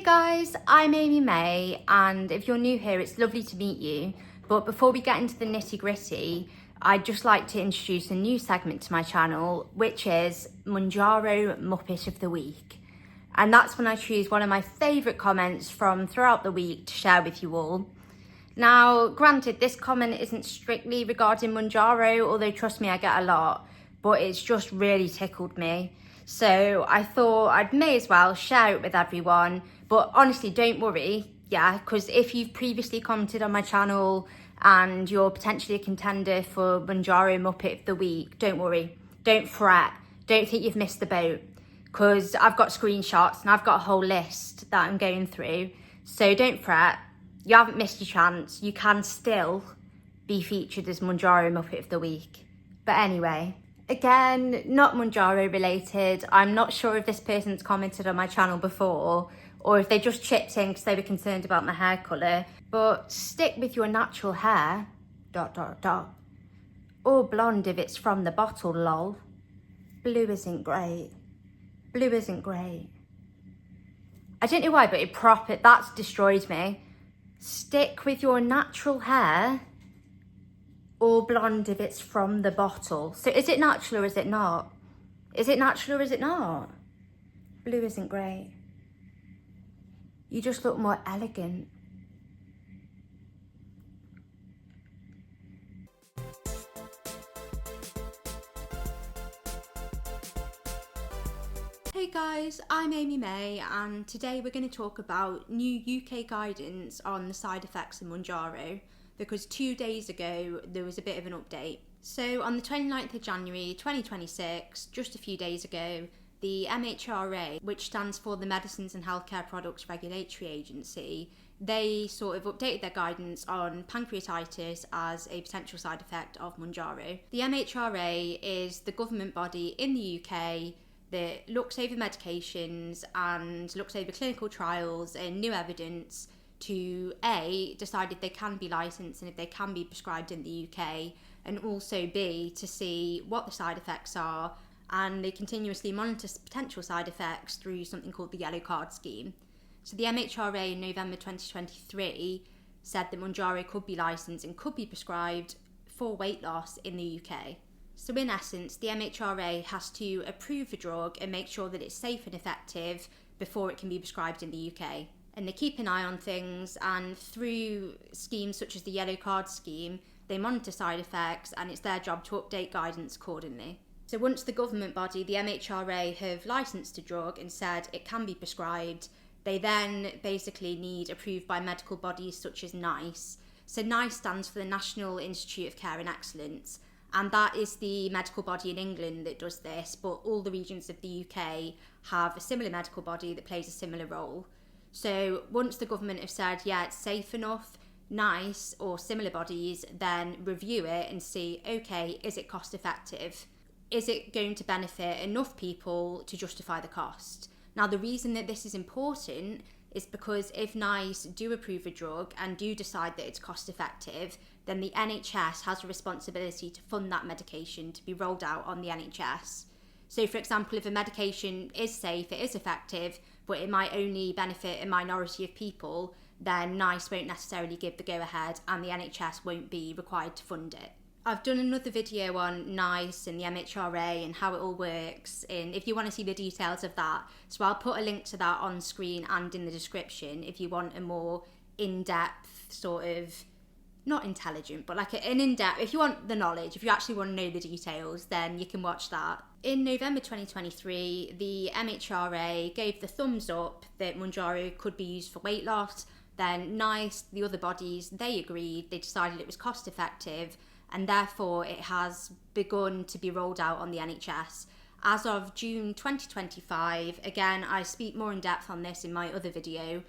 guys, I'm Amy May, and if you're new here, it's lovely to meet you. But before we get into the nitty gritty, I'd just like to introduce a new segment to my channel, which is Mounjaro Muppet of the Week. And that's when I choose one of my favourite comments from throughout the week to share with you all. Now, granted, this comment isn't strictly regarding Mounjaro, although trust me, I get a lot, but it's just really tickled me. So I thought I may as well share it with everyone. But honestly, don't worry, because if you've previously commented on my channel and you're potentially a contender for Mounjaro Muppet of the Week, don't worry, don't fret, don't think you've missed the boat, because I've got screenshots and I've got a whole list that I'm going through. So don't fret, you haven't missed your chance, you can still be featured as Mounjaro Muppet of the Week. But anyway, again, not Mounjaro related. I'm not sure if this person's commented on my channel before or if they just chipped in because they were concerned about my hair colour. But stick with your natural hair, ... Or blonde if it's from the bottle, lol. Blue isn't great. Blue isn't great. I don't know why, but that's destroyed me. Stick with your natural hair, or blonde if it's from the bottle. So is it natural or is it not? Is it natural or is it not? Blue isn't great. You just look more elegant. Hey guys, I'm Amy May, and today we're going to talk about new UK guidance on the side effects of Mounjaro, because 2 days ago there was a bit of an update. So on the 29th of January 2026, just a few days ago, the MHRA, which stands for the Medicines and Healthcare Products Regulatory Agency, they sort of updated their guidance on pancreatitis as a potential side effect of Mounjaro. The MHRA is the government body in the UK that looks over medications and looks over clinical trials and new evidence to A, decide if they can be licensed and if they can be prescribed in the UK, and also B, to see what the side effects are, and they continuously monitor potential side effects through something called the Yellow Card Scheme. So the MHRA in November 2023 said that Mounjaro could be licensed and could be prescribed for weight loss in the UK. So in essence, the MHRA has to approve a drug and make sure that it's safe and effective before it can be prescribed in the UK. And they keep an eye on things, and through schemes such as the Yellow Card Scheme, they monitor side effects, and it's their job to update guidance accordingly. So once the government body, the MHRA, have licensed a drug and said it can be prescribed, they then basically need approved by medical bodies such as NICE. So NICE stands for the National Institute of Care and Excellence, and that is the medical body in England that does this, but all the regions of the UK have a similar medical body that plays a similar role. So once the government have said, yeah, it's safe enough, NICE or similar bodies then review it and see, okay, is it cost effective? Is it going to benefit enough people to justify the cost? Now, the reason that this is important is because if NICE do approve a drug and do decide that it's cost effective, then the NHS has a responsibility to fund that medication to be rolled out on the NHS. So for example, if a medication is safe, it is effective, but it might only benefit a minority of people, then NICE won't necessarily give the go-ahead and the NHS won't be required to fund it. I've done another video on NICE and the MHRA and how it all works, and if you want to see the details of that, so I'll put a link to that on screen and in the description if you want a more in-depth sort of, not intelligent, but like an in-depth, if you want the knowledge, if you actually want to know the details, then you can watch that. In November 2023, the MHRA gave the thumbs up that Mounjaro could be used for weight loss. Then NICE, the other bodies, they agreed, they decided it was cost effective, and therefore it has begun to be rolled out on the NHS. As of June 2025, again, I speak more in depth on this in my other video,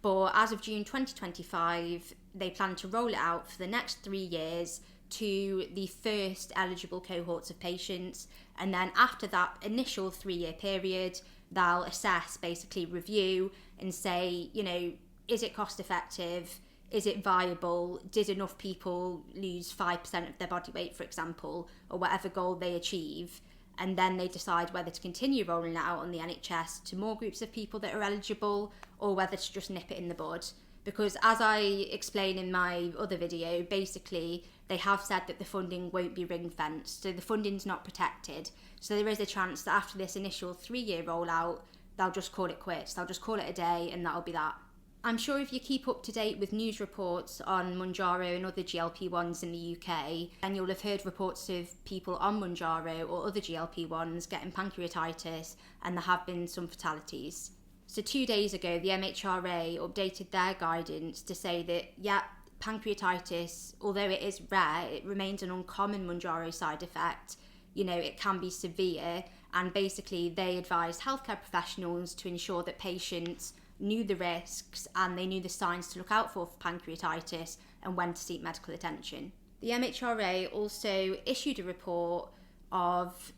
but as of June 2025, they plan to roll it out for the next 3 years to the first eligible cohorts of patients, and then after that initial 3-year period, they'll assess, basically review and say, you know, is it cost effective? Is it viable? Did enough people lose 5% of their body weight, for example, or whatever goal they achieve? and then they decide whether to continue rolling it out on the NHS to more groups of people that are eligible, or whether to just nip it in the bud. Because as I explain in my other video, basically they have said that the funding won't be ring-fenced, so the funding's not protected. So there is a chance that after this initial 3-year rollout, they'll just call it quits. They'll just call it a day and that'll be that. I'm sure if you keep up to date with news reports on Mounjaro and other GLP-1s in the UK, then you'll have heard reports of people on Mounjaro or other GLP-1s getting pancreatitis, and there have been some fatalities. So 2 days ago, the MHRA updated their guidance to say that, pancreatitis, although it is rare, it remains an uncommon Mounjaro side effect. It can be severe, and basically they advised healthcare professionals to ensure that patients knew the risks and they knew the signs to look out for pancreatitis and when to seek medical attention. The MHRA also issued a report of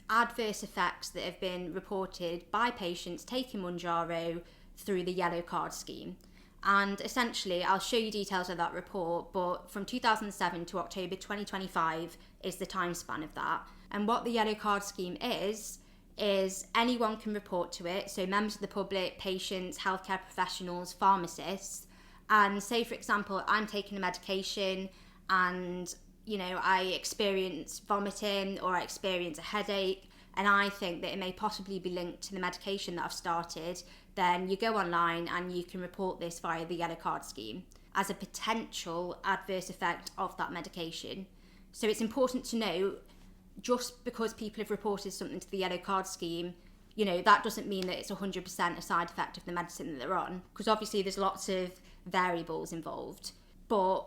adverse effects that have been reported by patients taking Mounjaro through the yellow card scheme. And essentially, I'll show you details of that report, but from 2007 to October 2025 is the time span of that. And what the yellow card scheme is anyone can report to it, so members of the public, patients, healthcare professionals, pharmacists, and say, for example, I'm taking a medication and, I experience vomiting or I experience a headache, and I think that it may possibly be linked to the medication that I've started, then you go online and you can report this via the yellow card scheme as a potential adverse effect of that medication. So it's important to note, just because people have reported something to the yellow card scheme, that doesn't mean that it's 100% a side effect of the medicine that they're on, because obviously there's lots of variables involved. But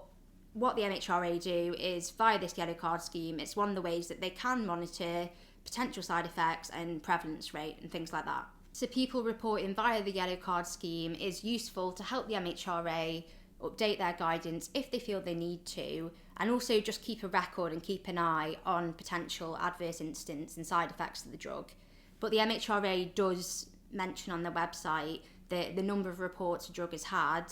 what the MHRA do is, via this yellow card scheme, it's one of the ways that they can monitor potential side effects and prevalence rate and things like that. So people reporting via the yellow card scheme is useful to help the MHRA update their guidance if they feel they need to, and also just keep a record and keep an eye on potential adverse incidents and side effects of the drug. But the MHRA does mention on their website that the number of reports a drug has had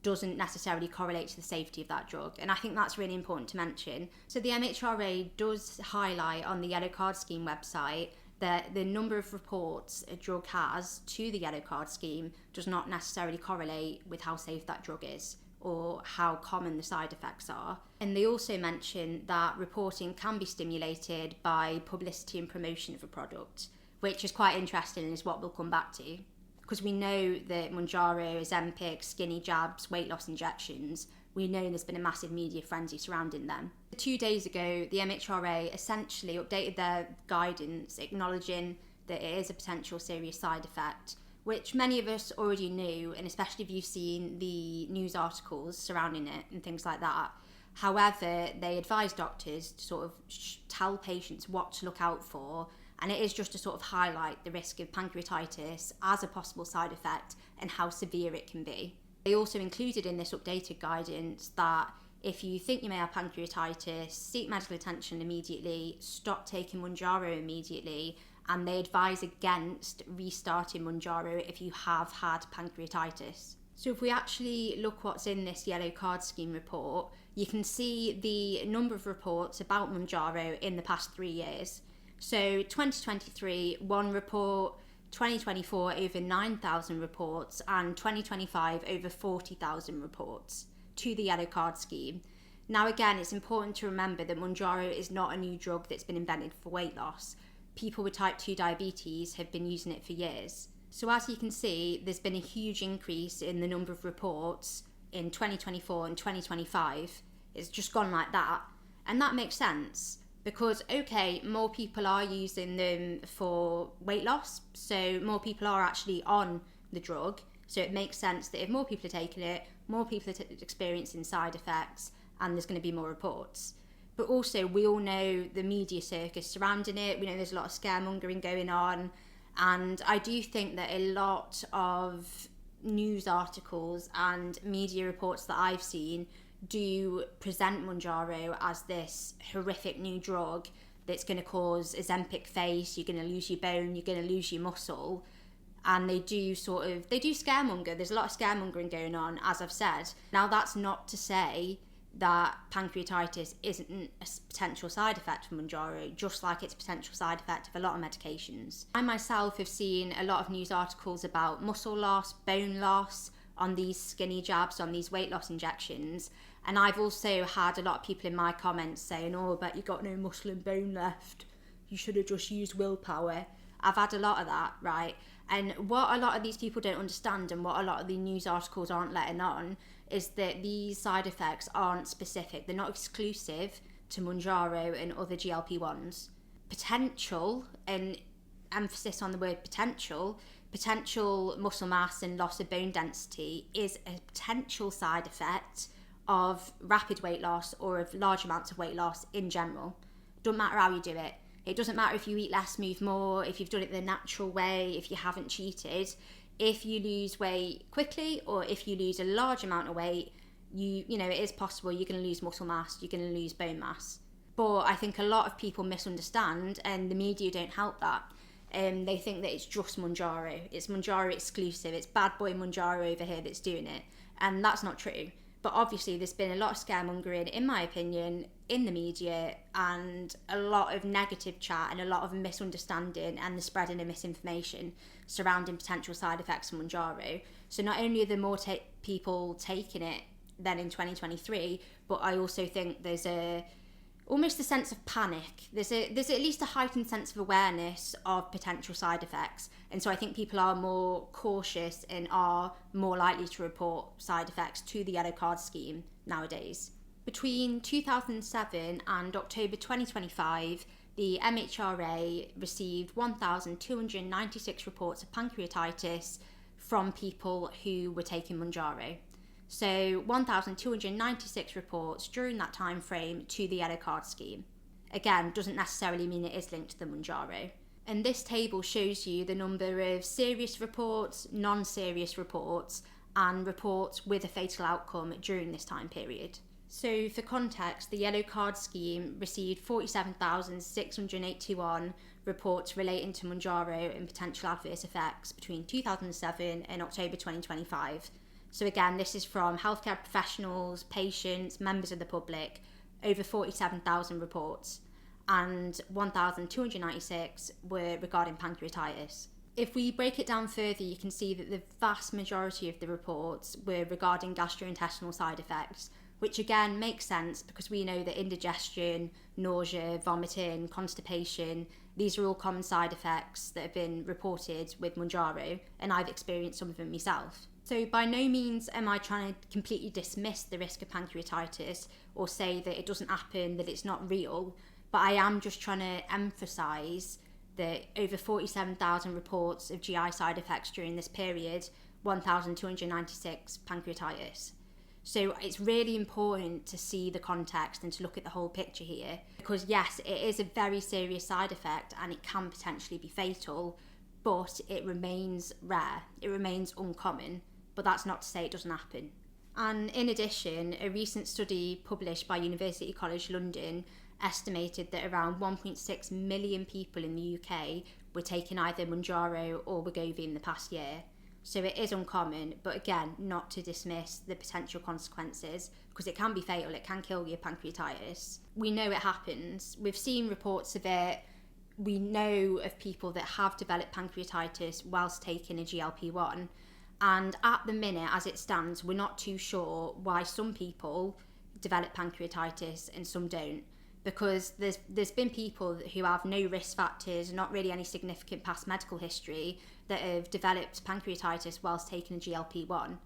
doesn't necessarily correlate to the safety of that drug, and I think that's really important to mention. So the MHRA does highlight on the yellow card scheme website that the number of reports a drug has to the yellow card scheme does not necessarily correlate with how safe that drug is or how common the side effects are. And they also mention that reporting can be stimulated by publicity and promotion of a product, which is quite interesting and is what we'll come back to. Because we know that Mounjaro, Ozempic, skinny jabs, weight loss injections, we know there's been a massive media frenzy surrounding them. 2 days ago, the MHRA essentially updated their guidance, acknowledging that it is a potential serious side effect, which many of us already knew, and especially if you've seen the news articles surrounding it and things like that. However, they advise doctors to sort of tell patients what to look out for, and it is just to sort of highlight the risk of pancreatitis as a possible side effect and how severe it can be. They also included in this updated guidance that if you think you may have pancreatitis, seek medical attention immediately, stop taking Mounjaro immediately, and they advise against restarting Mounjaro if you have had pancreatitis. So if we actually look what's in this yellow card scheme report, you can see the number of reports about Mounjaro in the past 3 years. So 2023, 1 report, 2024 over 9,000 reports, and 2025 over 40,000 reports to the yellow card scheme. Now again, it's important to remember that Mounjaro is not a new drug that's been invented for weight loss. People with type 2 diabetes have been using it for years. So as you can see, there's been a huge increase in the number of reports in 2024 and 2025. It's just gone like that. And that makes sense because, okay, more people are using them for weight loss, so more people are actually on the drug. So it makes sense that if more people are taking it, more people are experiencing side effects, and there's going to be more reports. But also, we all know the media circus surrounding it. We know there's a lot of scaremongering going on. And I do think that a lot of news articles and media reports that I've seen do present Mounjaro as this horrific new drug that's going to cause Ozempic face, you're going to lose your bone, you're going to lose your muscle. And they do scaremonger. There's a lot of scaremongering going on, as I've said. Now, that's not to say that pancreatitis isn't a potential side effect of Mounjaro, just like it's a potential side effect of a lot of medications. I myself have seen a lot of news articles about muscle loss, bone loss on these skinny jabs, on these weight loss injections, and I've also had a lot of people in my comments saying, oh, but you got no muscle and bone left, you should have just used willpower. I've had a lot of that, right? And what a lot of these people don't understand, and what a lot of the news articles aren't letting on, is that these side effects aren't specific. They're not exclusive to Mounjaro and other GLP-1s. Potential, and emphasis on the word potential muscle mass and loss of bone density is a potential side effect of rapid weight loss or of large amounts of weight loss in general. Doesn't matter how you do it. It doesn't matter if you eat less, move more, if you've done it the natural way, if you haven't cheated. If you lose weight quickly or if you lose a large amount of weight, you know, it is possible you're going to lose muscle mass, you're going to lose bone mass. But I think a lot of people misunderstand, and the media don't help that. They think that it's just Mounjaro. It's Mounjaro exclusive. It's bad boy Mounjaro over here that's doing it. And that's not true. But obviously there's been a lot of scaremongering, in my opinion, in the media, and a lot of negative chat and a lot of misunderstanding and the spreading of misinformation surrounding potential side effects of Mounjaro. So not only are there more people taking it than in 2023, but I also think there's almost a sense of panic. There's at least a heightened sense of awareness of potential side effects. And so I think people are more cautious and are more likely to report side effects to the yellow card scheme nowadays. Between 2007 and October 2025, the MHRA received 1,296 reports of pancreatitis from people who were taking Mounjaro. So 1,296 reports during that time frame to the yellow card scheme. Again, doesn't necessarily mean it is linked to the Mounjaro. And this table shows you the number of serious reports, non-serious reports, and reports with a fatal outcome during this time period. So for context, the yellow card scheme received 47,681 reports relating to Mounjaro and potential adverse effects between 2007 and October 2025. So again, this is from healthcare professionals, patients, members of the public, over 47,000 reports, and 1,296 were regarding pancreatitis. If we break it down further, you can see that the vast majority of the reports were regarding gastrointestinal side effects, which again makes sense because we know that indigestion, nausea, vomiting, constipation, these are all common side effects that have been reported with Mounjaro, and I've experienced some of them myself. So by no means am I trying to completely dismiss the risk of pancreatitis or say that it doesn't happen, that it's not real, but I am just trying to emphasise that over 47,000 reports of GI side effects during this period, 1,296 pancreatitis. So it's really important to see the context and to look at the whole picture here, because yes, it is a very serious side effect and it can potentially be fatal, but it remains rare, it remains uncommon, but that's not to say it doesn't happen. And in addition, a recent study published by University College London estimated that around 1.6 million people in the UK were taking either Mounjaro or Wegovy in the past year. So it is uncommon, but again, not to dismiss the potential consequences, because it can be fatal, it can kill your pancreatitis. We know it happens, we've seen reports of it, we know of people that have developed pancreatitis whilst taking a GLP-1, and at the minute, as it stands, we're not too sure why some people develop pancreatitis and some don't, because there's been people who have no risk factors, not really any significant past medical history, that have developed pancreatitis whilst taking a GLP-1,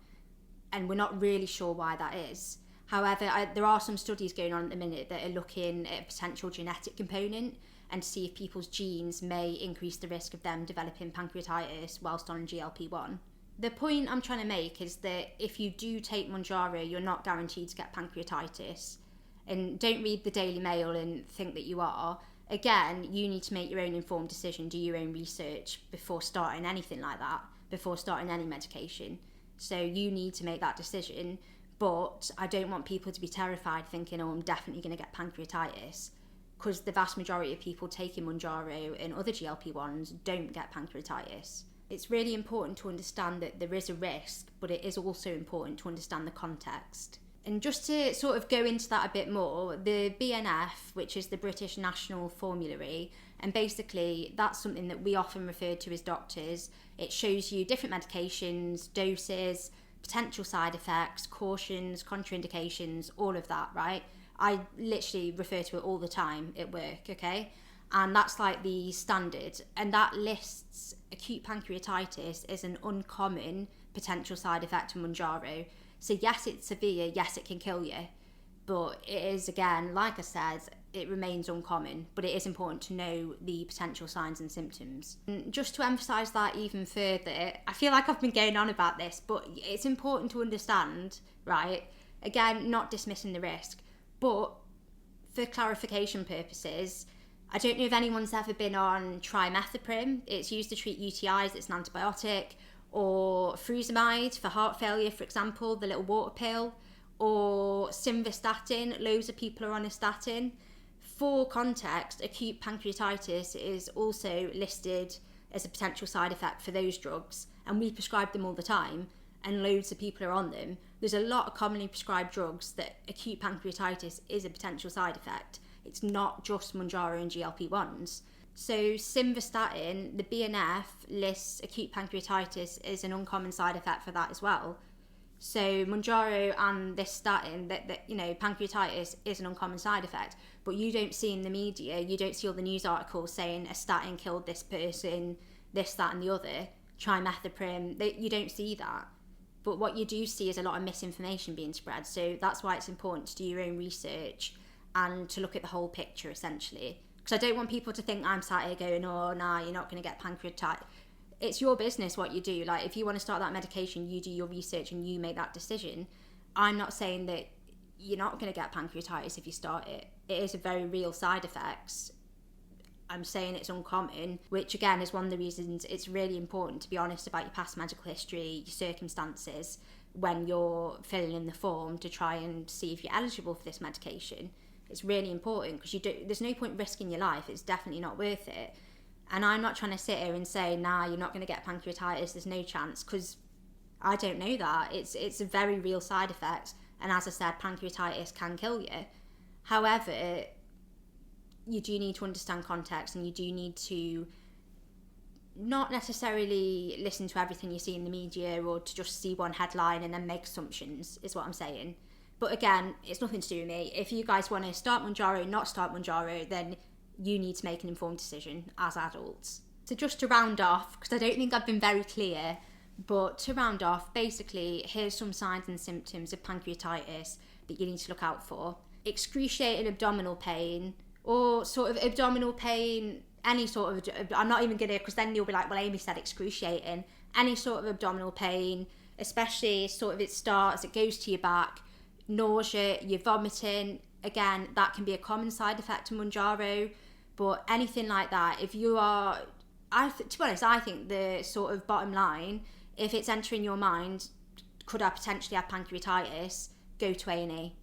and we're not really sure why that is. However, there are some studies going on at the minute that are looking at a potential genetic component and to see if people's genes may increase the risk of them developing pancreatitis whilst on GLP-1. The point I'm trying to make is that if you do take Mounjaro, you're not guaranteed to get pancreatitis. And don't read the Daily Mail and think that you are. Again, you need to make your own informed decision, do your own research before starting anything like that, before starting any medication. So you need to make that decision, but I don't want people to be terrified thinking, oh, I'm definitely going to get pancreatitis, because the vast majority of people taking Mounjaro and other GLP-1s don't get pancreatitis. It's really important to understand that there is a risk, but it is also important to understand the context. And just to sort of go into that a bit more, the BNF, which is the British National Formulary, and basically that's something that we often refer to as doctors. It shows you different medications, doses, potential side effects, cautions, contraindications, all of that, right? I literally refer to it all the time at work, okay? And that's like the standard. And that lists acute pancreatitis as an uncommon potential side effect of Mounjaro. So yes, it's severe, yes, it can kill you, but it is, again, like I said, it remains uncommon, but it is important to know the potential signs and symptoms. And just to emphasise that even further, I feel like I've been going on about this, but it's important to understand, right? Again, not dismissing the risk, but for clarification purposes, I don't know if anyone's ever been on trimethoprim. It's used to treat UTIs, it's an antibiotic, or furosemide for heart failure, for example, the little water pill, or simvastatin. Loads of people are on a statin. For context, acute pancreatitis is also listed as a potential side effect for those drugs, and we prescribe them all the time, and loads of people are on them. There's a lot of commonly prescribed drugs that acute pancreatitis is a potential side effect. It's not just Mounjaro and GLP-1s. So simvastatin, the BNF lists acute pancreatitis as an uncommon side effect for that as well. So Mounjaro and this statin, that pancreatitis is an uncommon side effect, but you don't see in the media, you don't see all the news articles saying a statin killed this person, this, that and the other, trimethoprim, you don't see that. But what you do see is a lot of misinformation being spread. So that's why it's important to do your own research and to look at the whole picture, essentially. Because I don't want people to think I'm sat here going, oh, nah, you're not going to get pancreatitis. It's your business what you do. Like, if you want to start that medication, you do your research and you make that decision. I'm not saying that you're not going to get pancreatitis if you start it. It is a very real side effects. I'm saying it's uncommon, which again is one of the reasons it's really important to be honest about your past medical history, your circumstances, when you're filling in the form to try and see if you're eligible for this medication. It's really important because there's no point risking your life. It's definitely not worth it. And I'm not trying to sit here and say, nah, you're not going to get pancreatitis, there's no chance, because I don't know that. It's a very real side effect. And as I said, pancreatitis can kill you. However, you do need to understand context, and you do need to not necessarily listen to everything you see in the media or to just see one headline and then make assumptions, is what I'm saying. But again, it's nothing to do with me. If you guys want to start Mounjaro, not start Mounjaro, then you need to make an informed decision as adults. So just to round off, because I don't think I've been very clear, but to round off, basically, here's some signs and symptoms of pancreatitis that you need to look out for. Excruciating abdominal pain, or sort of abdominal pain, any sort of, I'm not even going to, because then you'll be like, well, Amy said excruciating. Any sort of abdominal pain, especially sort of it goes to your back, nausea, you're vomiting. Again, that can be a common side effect of Mounjaro, but anything like that, if you are, to be honest, I think the sort of bottom line, if it's entering your mind, could I potentially have pancreatitis, go to A&E,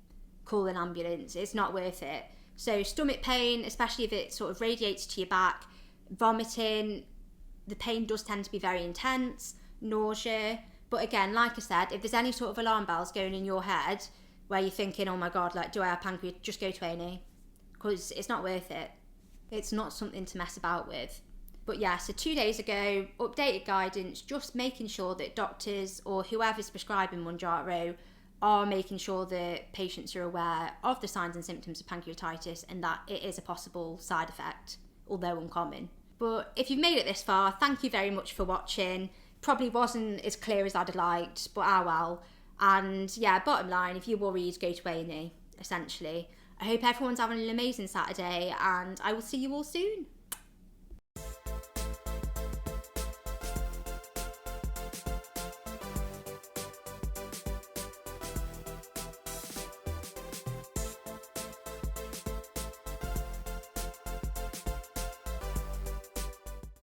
call an ambulance, it's not worth it. So stomach pain, especially if it sort of radiates to your back, vomiting, the pain does tend to be very intense, nausea, but again, like I said, if there's any sort of alarm bells going in your head, where you're thinking, oh my God, like, do I have pancreatitis? Just go to A&E, because it's not worth it. It's not something to mess about with. But yeah, so 2 days ago, updated guidance, just making sure that doctors or whoever's prescribing Mounjaro are making sure that patients are aware of the signs and symptoms of pancreatitis and that it is a possible side effect, although uncommon. But if you've made it this far, thank you very much for watching. Probably wasn't as clear as I'd have liked, but well. And yeah, bottom line, if you're worried, go to A&E, essentially. I hope everyone's having an amazing Saturday, and I will see you all soon.